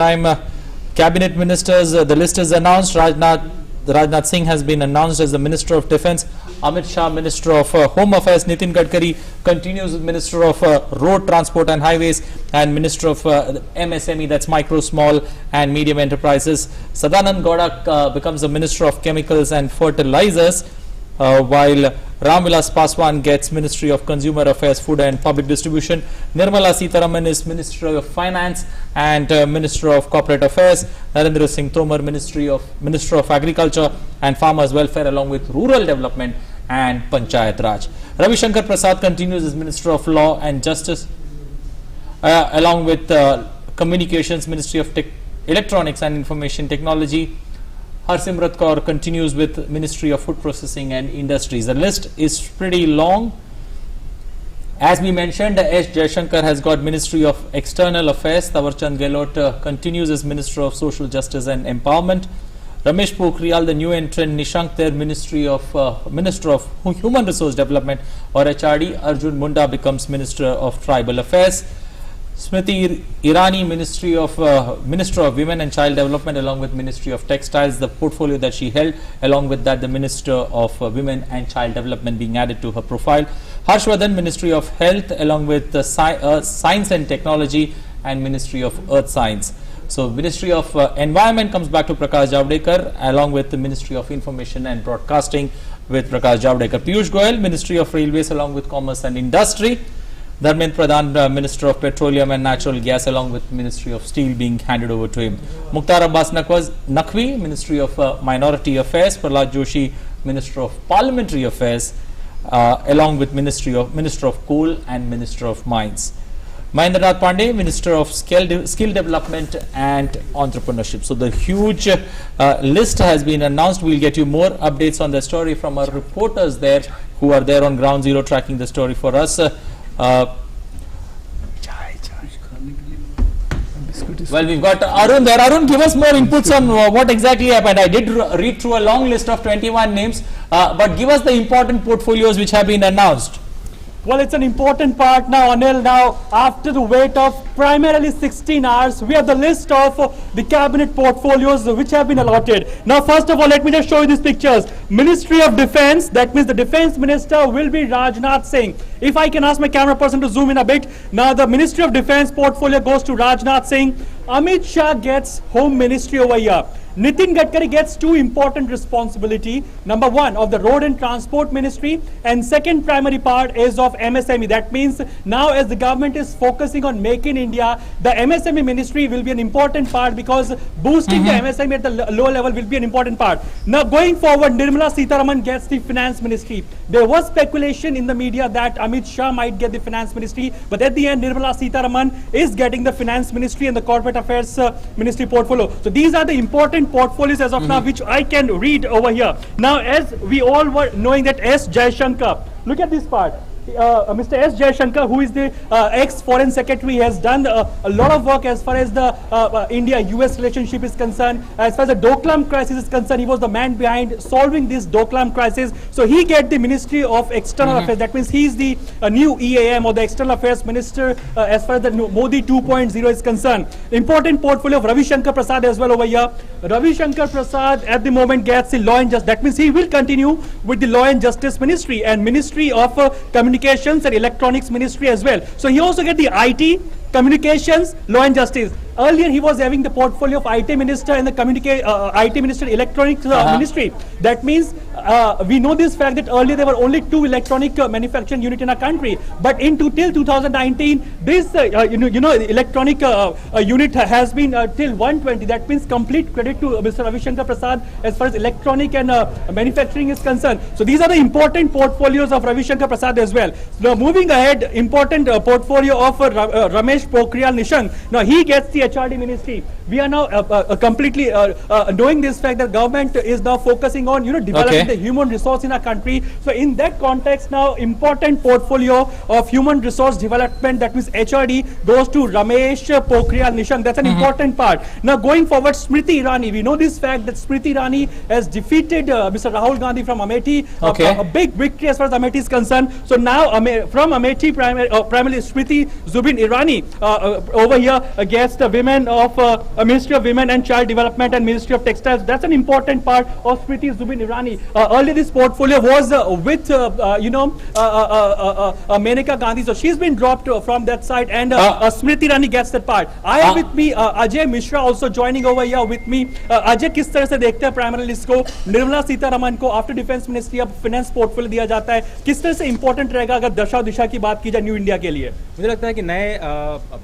time cabinet ministers, the list is announced. Rajnath Singh has been announced as the Minister of Defence. Amit Shah, Minister of Home Affairs. Nitin Gadkari continues as Minister of Road Transport and Highways and Minister of MSME, that's Micro, Small and Medium Enterprises. Sadanand Gowda becomes the Minister of Chemicals and Fertilizers, while Ramvilas Paswan gets Ministry of Consumer Affairs, Food and Public Distribution. Nirmala Sitharaman is Minister of Finance and Minister of Corporate Affairs. Narendra Singh Tomar, Minister of Agriculture and Farmers Welfare, along with Rural Development and Panchayat Raj. Ravi Shankar Prasad continues as Minister of Law and Justice, along with Communications, Ministry of Electronics and Information Technology. Harsimrat Kaur continues with Ministry of Food Processing and Industries. The list is pretty long. As we mentioned, S. Jaishankar has got Ministry of External Affairs. Tawarchand Gehlot continues as Minister of Social Justice and Empowerment. Ramesh Pokhriyal, the new entrant, Nishank their Minister of Human Resource Development or HRD. Arjun Munda becomes Minister of Tribal Affairs. Smriti Irani, Minister of Women and Child Development, along with Ministry of Textiles, the portfolio that she held. Along with that, the Minister of Women and Child Development being added to her profile. Harshvardhan, Ministry of Health, along with Science and Technology and Ministry of Earth Science. So Ministry of Environment comes back to Prakash Javadekar, along with the Ministry of Information and Broadcasting with Prakash Javadekar. Piyush Goyal, Ministry of Railways, along with Commerce and Industry. Dharmendra Pradhan, Minister of Petroleum and Natural Gas, along with Ministry of Steel being handed over to him. Mukhtar Abbas Naqvi, Ministry of Minority Affairs. Prahlad Joshi, Minister of Parliamentary Affairs, along with Minister of Coal and Minister of Mines. Mahendranath Pandey, Minister of Skill Development and Entrepreneurship. So the huge list has been announced. We'll get you more updates on the story from our reporters there who are there on ground zero tracking the story for us. Well, we've got Arun there. Arun, give us more inputs on what exactly happened. I did read through a long list of 21 names, but give us the important portfolios which have been announced. Well, it's an important part now, Anil. Now, after the wait of primarily 16 hours, we have the list of the cabinet portfolios which have been allotted. Now, first of all, let me just show you these pictures. Ministry of Defence, that means the Defence Minister will be Rajnath Singh. If I can ask my camera person to zoom in a bit. Now, the Ministry of Defence portfolio goes to Rajnath Singh. Amit Shah gets Home Ministry over here. Nitin Gadkari gets two important responsibility. Number one, of the Road and Transport Ministry, and second primary part is of MSME. That means now as the government is focusing on Make in India, the MSME Ministry will be an important part, because boosting the MSME at the lower level will be an important part. Now going forward, Nirmala Sitharaman gets the Finance Ministry. There was speculation in the media that Amit Shah might get the Finance Ministry, but at the end Nirmala Sitharaman is getting the Finance Ministry and the Corporate Affairs Ministry portfolio. So these are the important portfolios as of now which I can read over here. Now, as we all were knowing that S. Jaishankar, look at this part. Mr. S. Jaishankar, who is the ex-foreign secretary, has done a lot of work as far as the India-US relationship is concerned. As far as the Doklam crisis is concerned, he was the man behind solving this Doklam crisis. So he get the Ministry of External Affairs. That means he is the new EAM or the External Affairs Minister as far as the Modi 2.0 is concerned. Important portfolio of Ravi Shankar Prasad as well over here. Ravi Shankar Prasad at the moment gets the Law and Justice. That means he will continue with the Law and Justice Ministry and Ministry of Communications and Electronics Ministry as well. So he also get the IT, Communications, Law and Justice. Earlier he was having the portfolio of IT Minister and the IT Minister Electronics Ministry. That means we know this fact that earlier there were only 2 electronic manufacturing units in our country, but till 2019 this electronic unit has been till 120. That means complete credit to Mr. Ravi Shankar Prasad as far as electronic and manufacturing is concerned. So these are the important portfolios of Ravi Shankar Prasad as well. Now moving ahead, important portfolio of Ramesh Pokhriyal Nishank. Now he gets the HRD Ministry. We are now completely knowing this fact that government is now focusing on developing the human resource in our country. So in that context now, important portfolio of human resource development, that means HRD, goes to Ramesh Pokhriyal Nishank. That's an important part. Now going forward, Smriti Irani, we know this fact that Smriti Irani has defeated Mr. Rahul Gandhi from Amethi. A big victory as far as Amethi is concerned. So now from Amethi primarily Smriti Zubin Irani over here guest women of Ministry of Women and Child Development and Ministry of Textiles. That's an important part of Smriti Zubin Irani. Earlier this portfolio was with Menaka Gandhi, so she's been dropped from that side, and Smriti Irani gets that part. I have with me Ajay Mishra also joining over here with me. Ajay, किस तरह से देखते हैं primary list को? निर्मला सीतारमण को after defence ministry अब finance portfolio दिया जाता है, किस तरह से इंपॉर्टेंट रहेगा अगर दशा और दिशा की बात की जाए न्यू इंडिया के लिए? मुझे लगता है कि नए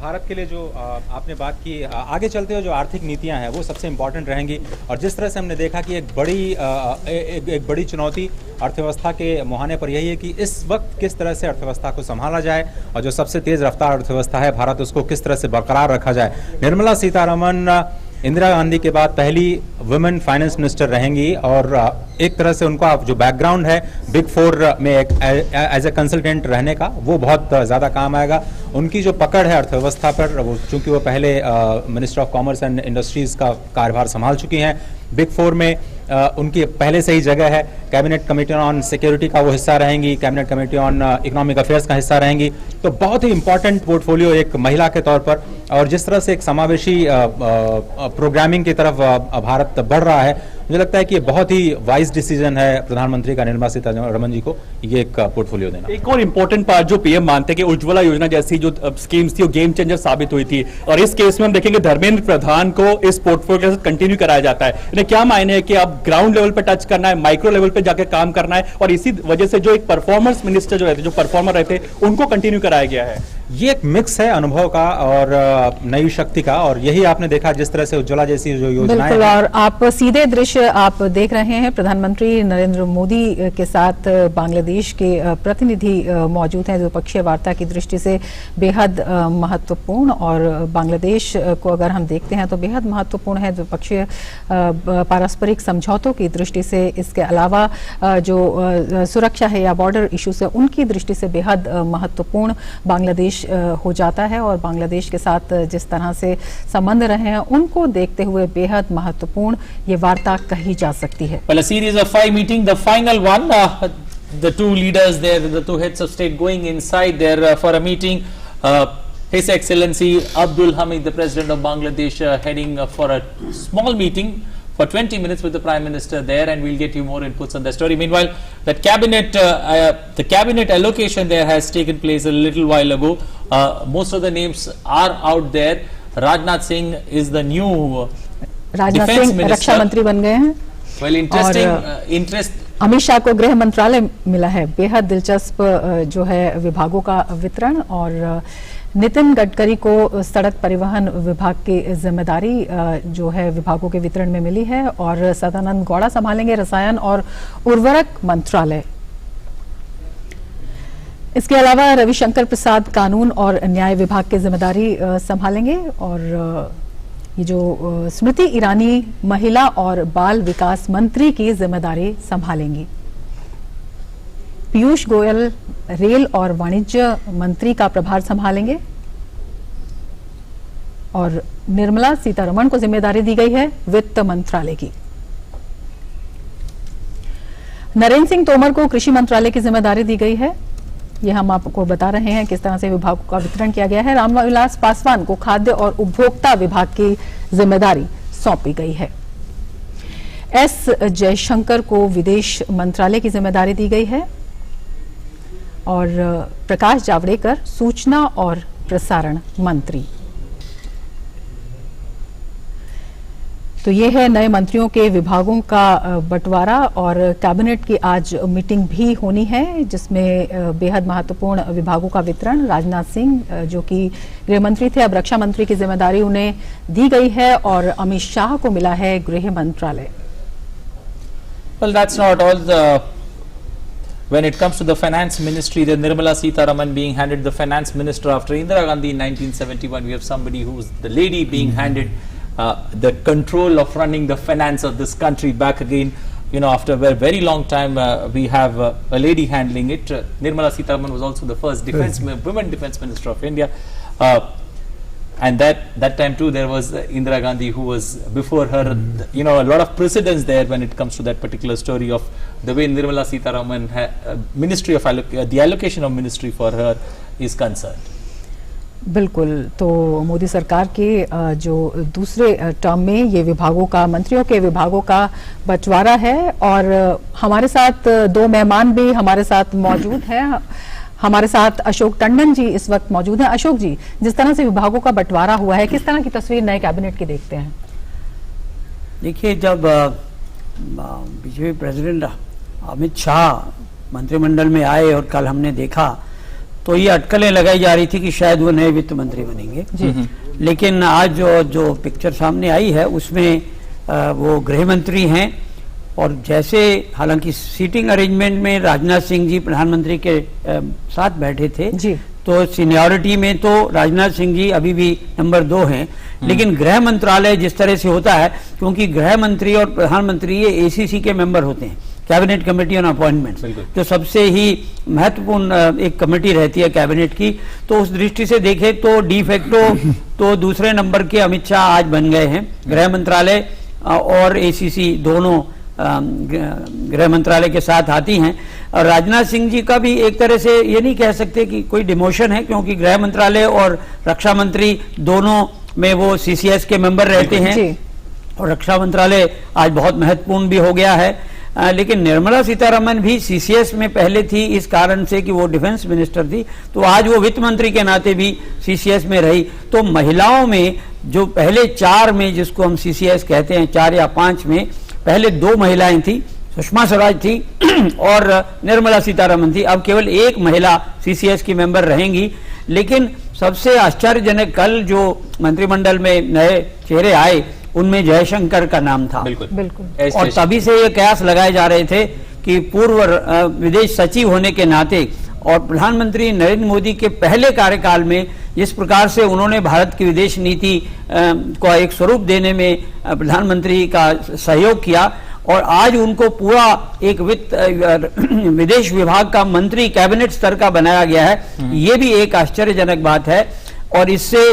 भारत के लिए जो आपने बात की, आगे चलते हुए जो आर्थिक नीतियां हैं वो सबसे इम्पोर्टेंट रहेंगी। और जिस तरह से हमने देखा कि एक बड़ी चुनौती अर्थव्यवस्था के मुहाने पर यही है कि इस वक्त किस तरह से अर्थव्यवस्था को संभाला जाए और जो सबसे तेज रफ्तार अर्थव्यवस्था है भारत, उसको किस तरह से बरकरार रखा जाए। निर्मला सीतारमण इंदिरा गांधी के बाद पहली वुमेन फाइनेंस मिनिस्टर रहेंगी और एक तरह से उनका जो बैकग्राउंड है बिग फोर में एज ए कंसल्टेंट रहने का, वो बहुत ज़्यादा काम आएगा। उनकी जो पकड़ है अर्थव्यवस्था पर, वो चूंकि वो पहले minister of commerce and industries का कार्यभार संभाल चुकी हैं, बिग फोर में उनकी पहले से ही जगह है। कैबिनेट कमेटी ऑन सिक्योरिटी का वो हिस्सा रहेंगी, cabinet committee on economic affairs का हिस्सा रहेंगी। तो बहुत ही इंपॉर्टेंट पोर्टफोलियो एक महिला के तौर पर, और जिस तरह से एक समावेशी प्रोग्रामिंग की तरफ भारत बढ़ रहा है, मुझे लगता है कि ये बहुत ही वाइज डिसीजन है प्रधानमंत्री का निर्मला सीतारमण जी को ये एक पोर्टफोलियो देना। एक और इम्पोर्टेंट पार्ट जो पीएम मानते हैं कि उज्ज्वला योजना जैसी जो स्कीम्स थी वो गेम चेंजर साबित हुई थी, और इस केस में हम देखेंगे धर्मेंद्र प्रधान को इस पोर्टफोलियो के साथ कंटिन्यू कराया जाता है। इन्हें क्या मायने है कि अब ग्राउंड लेवल पे टच करना है, माइक्रो लेवल पे जाकर काम करना है, और इसी वजह से जो एक परफॉर्मेंस मिनिस्टर जो रहते, जो परफॉर्मर रहते, उनको कंटिन्यू कराया गया है। ये एक मिक्स है अनुभव का और नई शक्ति का, और यही आपने देखा जिस तरह से उज्ज्वला जैसी जो योजनाएं बिल्कुल। और आप सीधे दृश्य आप देख रहे हैं, प्रधानमंत्री नरेंद्र मोदी के साथ बांग्लादेश के प्रतिनिधि मौजूद हैं, द्विपक्षीय वार्ता की दृष्टि से बेहद महत्वपूर्ण, और बांग्लादेश को अगर हम देखते हैं तो बेहद महत्वपूर्ण है द्विपक्षीय पारस्परिक समझौतों की दृष्टि से। इसके अलावा जो सुरक्षा है या बॉर्डर इश्यूज है उनकी दृष्टि से बेहद महत्वपूर्ण बांग्लादेश हो जाता है, और बांग्लादेश के साथ जिस तरह से संबंध रहे हैं उनको देखते हुए बेहद महत्वपूर्ण ये वार्ता कही जा सकती है। Well, a series of 5 meetings, the final one, the two leaders there, the two heads of state going inside there for a meeting. His Excellency Abdul Hamid, the President of Bangladesh, heading for a small meeting for 20 minutes with the Prime Minister there, and we'll get you more inputs on the story. Meanwhile, the cabinet allocation there has taken place a little while ago. Most of the names are out there. Rajnath Singh is the new Rajnath defense Singh minister. रक्षा मंत्री बन गए हैं। Well, interesting. Amit Shah को गृह मंत्रालय मिला है। बेहद दिलचस्प जो है विभागों का वितरण, और नितिन गडकरी को सड़क परिवहन विभाग की जिम्मेदारी जो है विभागों के वितरण में मिली है, और सदानंद गौड़ा संभालेंगे रसायन और उर्वरक मंत्रालय। इसके अलावा रविशंकर प्रसाद कानून और न्याय विभाग की जिम्मेदारी संभालेंगे, और ये जो स्मृति ईरानी महिला और बाल विकास मंत्री की जिम्मेदारी संभालेंगी। पीयूष गोयल रेल और वाणिज्य मंत्री का प्रभार संभालेंगे, और निर्मला सीतारमण को जिम्मेदारी दी गई है वित्त मंत्रालय की। नरेंद्र सिंह तोमर को कृषि मंत्रालय की जिम्मेदारी दी गई है। ये हम आपको बता रहे हैं किस तरह से विभागों का वितरण किया गया है। रामविलास पासवान को खाद्य और उपभोक्ता विभाग की जिम्मेदारी सौंपी गई है। एस जयशंकर को विदेश मंत्रालय की जिम्मेदारी दी गई है, और प्रकाश जावड़ेकर सूचना और प्रसारण मंत्री। तो ये है नए मंत्रियों के विभागों का बंटवारा, और कैबिनेट की आज मीटिंग भी होनी है जिसमें बेहद महत्वपूर्ण विभागों का वितरण। राजनाथ सिंह जो कि गृह मंत्री थे, अब रक्षा मंत्री की जिम्मेदारी उन्हें दी गई है, और अमित शाह को मिला है गृह मंत्रालय। Well, that's not all. When it comes to the finance ministry, the Nirmala Sitharaman being handed the finance minister after Indira Gandhi in 1971, we have somebody who's the lady being handed the control of running the finance of this country back again. You know, after a very long time, we have a lady handling it. Nirmala Sitharaman was also the first women defense minister of India. And that time too, there was Indira Gandhi who was before her. You know, a lot of precedence there when it comes to that particular story of the way Nirmala Sitharaman ministry of the allocation of ministry for her is concerned. बिल्कुल, तो मोदी सरकार के जो दूसरे term में ये विभागों का, मंत्रियों के विभागों का बंटवारा है और हमारे साथ दो मेहमान भी हमारे साथ मौजूद हैं। हमारे साथ अशोक टंडन जी इस वक्त मौजूद हैं। अशोक जी, जिस तरह से विभागों का बंटवारा हुआ है, किस तरह की तस्वीर नए कैबिनेट की देखते हैं? देखिए, जब बीजेपी प्रेसिडेंट अमित शाह मंत्रिमंडल में आए और कल हमने देखा तो ये अटकलें लगाई जा रही थी कि शायद वो नए वित्त मंत्री बनेंगे। लेकिन आज जो पिक्चर सामने आई है उसमें वो गृह मंत्री हैं और जैसे, हालांकि सीटिंग अरेंजमेंट में राजनाथ सिंह जी प्रधानमंत्री के साथ बैठे थे जी। तो सीनियरिटी में तो राजनाथ सिंह जी अभी भी नंबर 2 हैं, लेकिन गृह मंत्रालय जिस तरह से होता है, क्योंकि गृह मंत्री और प्रधानमंत्री ये एसीसी के मेंबर होते हैं, कैबिनेट कमेटी ऑन अपॉइंटमेंट्स, जो सबसे ही महत्वपूर्ण एक कमेटी रहती है कैबिनेट की। तो उस दृष्टि से देखें तो डी फैक्टो तो दूसरे नंबर के अमित शाह आज बन गए हैं। गृह मंत्रालय और एसीसी दोनों गृह मंत्रालय के साथ आती हैं। और राजनाथ सिंह जी का भी एक तरह से ये नहीं कह सकते कि कोई डिमोशन है, क्योंकि गृह मंत्रालय और रक्षा मंत्री दोनों में वो सीसीएस के मेंबर रहते हैं और रक्षा मंत्रालय आज बहुत महत्वपूर्ण भी हो गया है। लेकिन निर्मला सीतारमन भी सीसीएस में पहले थी इस कारण से कि वो डिफेंस मिनिस्टर थी, तो आज वो वित्त मंत्री के नाते भी सीसीएस में रही। तो महिलाओं में जो पहले 4 में, जिसको हम सीसीएस कहते हैं, 4 या 5 में पहले 2 महिलाएं थी, सुषमा स्वराज थी और निर्मला सीतारमन थी। अब केवल 1 महिला सीसीएस की मेंबर रहेंगी। लेकिन सबसे आश्चर्यजनक, कल जो मंत्रिमंडल में नए चेहरे आए उनमें जयशंकर का नाम था। बिल्कुल। और तभी से ये कयास लगाए जा रहे थे कि पूर्व विदेश सचिव होने के नाते और प्रधानमंत्री नरेंद्र मोदी के पहले कार्यकाल में जिस प्रकार से उन्होंने भारत की विदेश नीति को एक स्वरूप देने में प्रधानमंत्री का सहयोग किया और आज उनको पूरा एक विदेश विभाग का मंत्री कैबिनेट स्तर का बनाया गया है, ये भी एक आश्चर्यजनक बात है। और इससे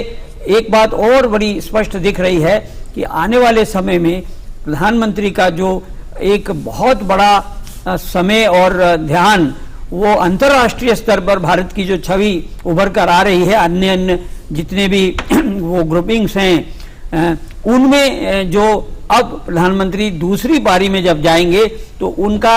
एक बात और बड़ी स्पष्ट दिख रही है कि आने वाले समय में प्रधानमंत्री का जो एक बहुत बड़ा समय और ध्यान, वो अंतर्राष्ट्रीय स्तर पर भारत की जो छवि उभर कर आ रही है, अन्य जितने भी वो ग्रुपिंग्स हैं उनमें जो अब प्रधानमंत्री दूसरी पारी में जब जाएंगे तो उनका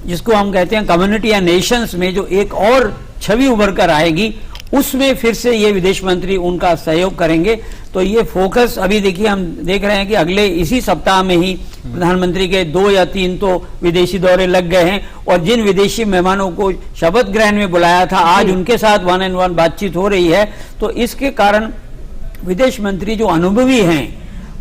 जिसको हम कहते हैं कम्युनिटी या नेशंस में जो एक और छवि उभर कर आएगी, उसमें फिर से ये विदेश मंत्री उनका सहयोग करेंगे। तो ये फोकस अभी देखिए, हम देख रहे हैं कि अगले इसी सप्ताह में ही प्रधानमंत्री के 2 या 3 तो विदेशी दौरे लग गए हैं और जिन विदेशी मेहमानों को शपथ ग्रहण में बुलाया था आज उनके साथ 1-on-1 बातचीत हो रही है। तो इसके कारण विदेश मंत्री जो अनुभवी हैं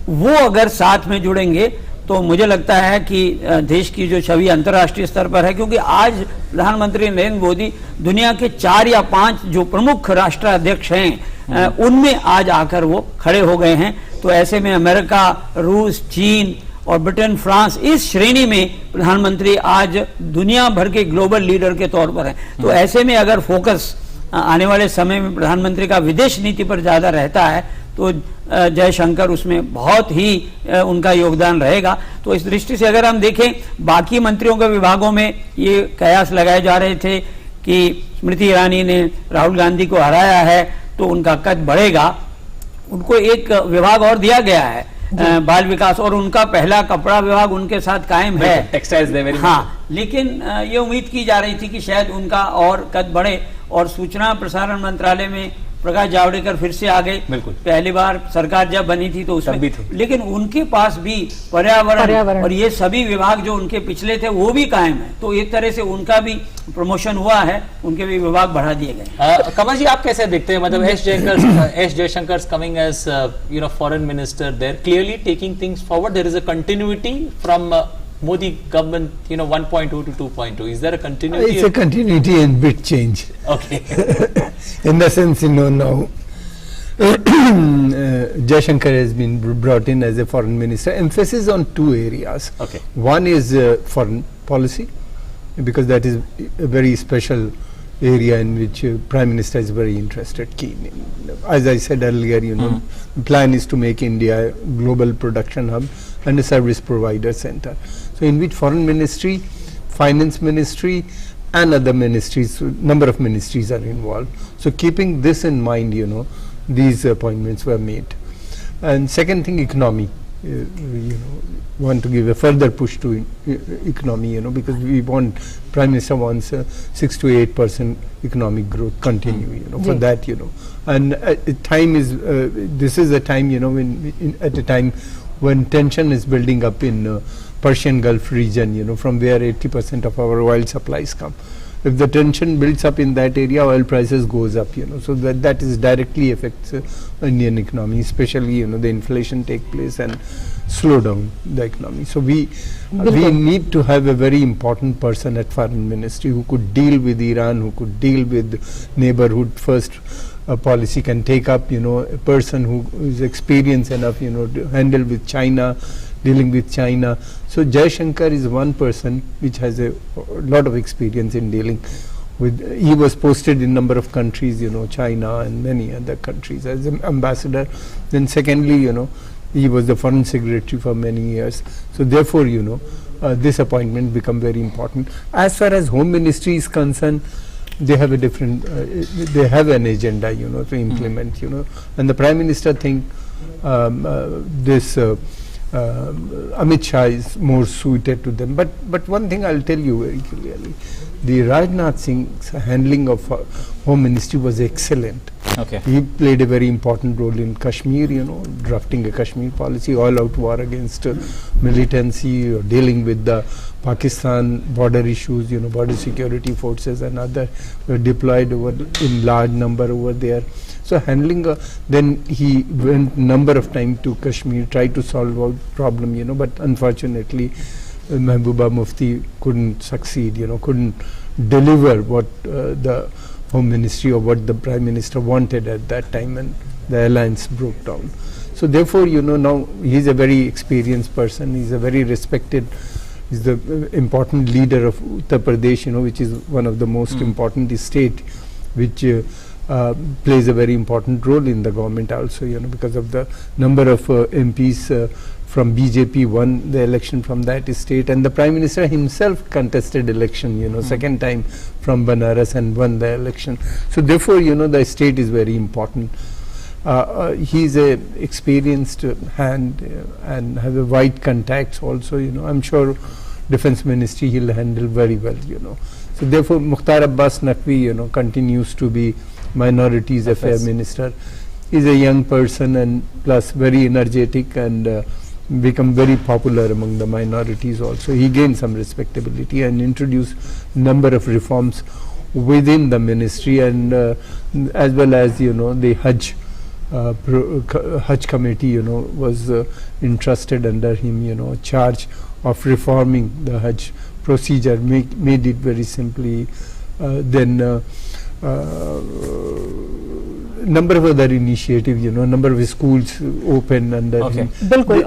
वो अगर साथ में जुड़ेंगे तो मुझे लगता है कि देश की जो छवि अंतर्राष्ट्रीय स्तर पर है, क्योंकि आज प्रधानमंत्री नरेंद्र मोदी दुनिया के 4 या 5 जो प्रमुख राष्ट्राध्यक्ष हैं उनमें आज आकर वो खड़े हो गए हैं। तो ऐसे में अमेरिका, रूस, चीन और ब्रिटेन, फ्रांस, इस श्रेणी में प्रधानमंत्री आज दुनिया भर के ग्लोबल लीडर के तौर पर हैं। तो ऐसे में अगर फोकस आने वाले समय में प्रधानमंत्री का विदेश नीति पर ज्यादा रहता है तो जयशंकर उसमें बहुत ही उनका योगदान रहेगा। तो इस दृष्टि से अगर हम देखें बाकी मंत्रियों के विभागों में ये कयास लगाए जा रहे थे कि स्मृति ईरानी ने राहुल गांधी को हराया है तो उनका कद बढ़ेगा, उनको एक विभाग और दिया गया है बाल विकास, और उनका पहला कपड़ा विभाग उनके साथ कायम है, टेक्सटाइल्स। हाँ, लेकिन ये उम्मीद की जा रही थी कि शायद उनका और कद बढ़े। और सूचना प्रसारण मंत्रालय में प्रकाश जावड़ेकर फिर से आ गए। पहली बार सरकार जब बनी थी तो उसमें भी थे, लेकिन उनके पास भी पर्यावरण और ये सभी विभाग जो उनके पिछले थे वो भी कायम है। तो एक तरह से उनका भी प्रमोशन हुआ है, उनके भी विभाग बढ़ा दिए गए। कमल जी, आप कैसे देखते हैं, मतलब S Jaishankar coming as foreign minister, they're clearly taking things forward, there is a continuity from Modi government, 1.2 to 2.2. Is there a continuity? It's a continuity and bit change. Okay. In the sense, now Jaishankar has been brought in as a foreign minister. Emphasis on 2 areas. Okay. One is foreign policy, because that is a very special area in which Prime Minister is very interested, keen in. As I said earlier, the plan is to make India a global production hub and a service provider center. So in which foreign ministry, finance ministry and other ministries, number of ministries are involved. So keeping this in mind, you know, these appointments were made. And second thing, economy. You know, want to give a further push to economy, you know, because we want, Prime Minister wants 6 to 8% economic growth continue, you know, for that, you know. And time is, this is a time, you know, when at a time when tension is building up in Persian Gulf region, you know, from where 80% of our oil supplies come. If the tension builds up in that area, oil prices goes up, you know, so that is directly affects Indian economy, especially, you know, the inflation take place and slow down the economy. So we need to have a very important person at foreign ministry who could deal with Iran, who could deal with neighborhood first policy, can take up, you know, a person who is experienced enough, you know, to handle with China, dealing with China. So Jaishankar is one person which has a lot of experience in dealing with, he was posted in number of countries, you know, China and many other countries as an ambassador. Then secondly, you know, he was the foreign secretary for many years. So therefore, you know, this appointment become very important. As far as home ministry is concerned, they have a different, they have an agenda, you know, to implement, you know, and the Prime Minister think this Amit Shah is more suited to them. But one thing I'll tell you very clearly, the Rajnath Singh's handling of home ministry was excellent. Okay. He played a very important role in Kashmir, you know, drafting a Kashmir policy, all out war against militancy, or dealing with the Pakistan border issues, you know, border security forces and other were deployed over in large number over there. So handling, then he went number of time to Kashmir, tried to solve out problem, you know, but unfortunately Mehbooba Mufti couldn't succeed, you know, couldn't deliver what the Home Ministry or what the Prime Minister wanted at that time, and the alliance broke down. So therefore, you know, now he's a very experienced person, he's a very respected, he's the important leader of Uttar Pradesh, you know, which is one of the most important state, which plays a very important role in the government also, you know, because of the number of MPs from BJP won the election from that state, and the Prime Minister himself contested election, you know, second time from Banaras and won the election. So therefore, you know, the state is very important. He's a experienced hand and have a wide contacts also, you know. I'm sure Defence Ministry he'll handle very well, you know. So therefore, Mukhtar Abbas Naqvi, you know, continues to be Minorities Affairs Minister. He's a young person and plus very energetic and become very popular among the minorities also. He gained some respectability and introduced number of reforms within the ministry, and as well as, you know, the Hajj committee, you know, was entrusted under him, you know, charge of reforming the Hajj procedure, made it very simply. Then number of other initiatives, you know, number of schools open under him. बिल्कुल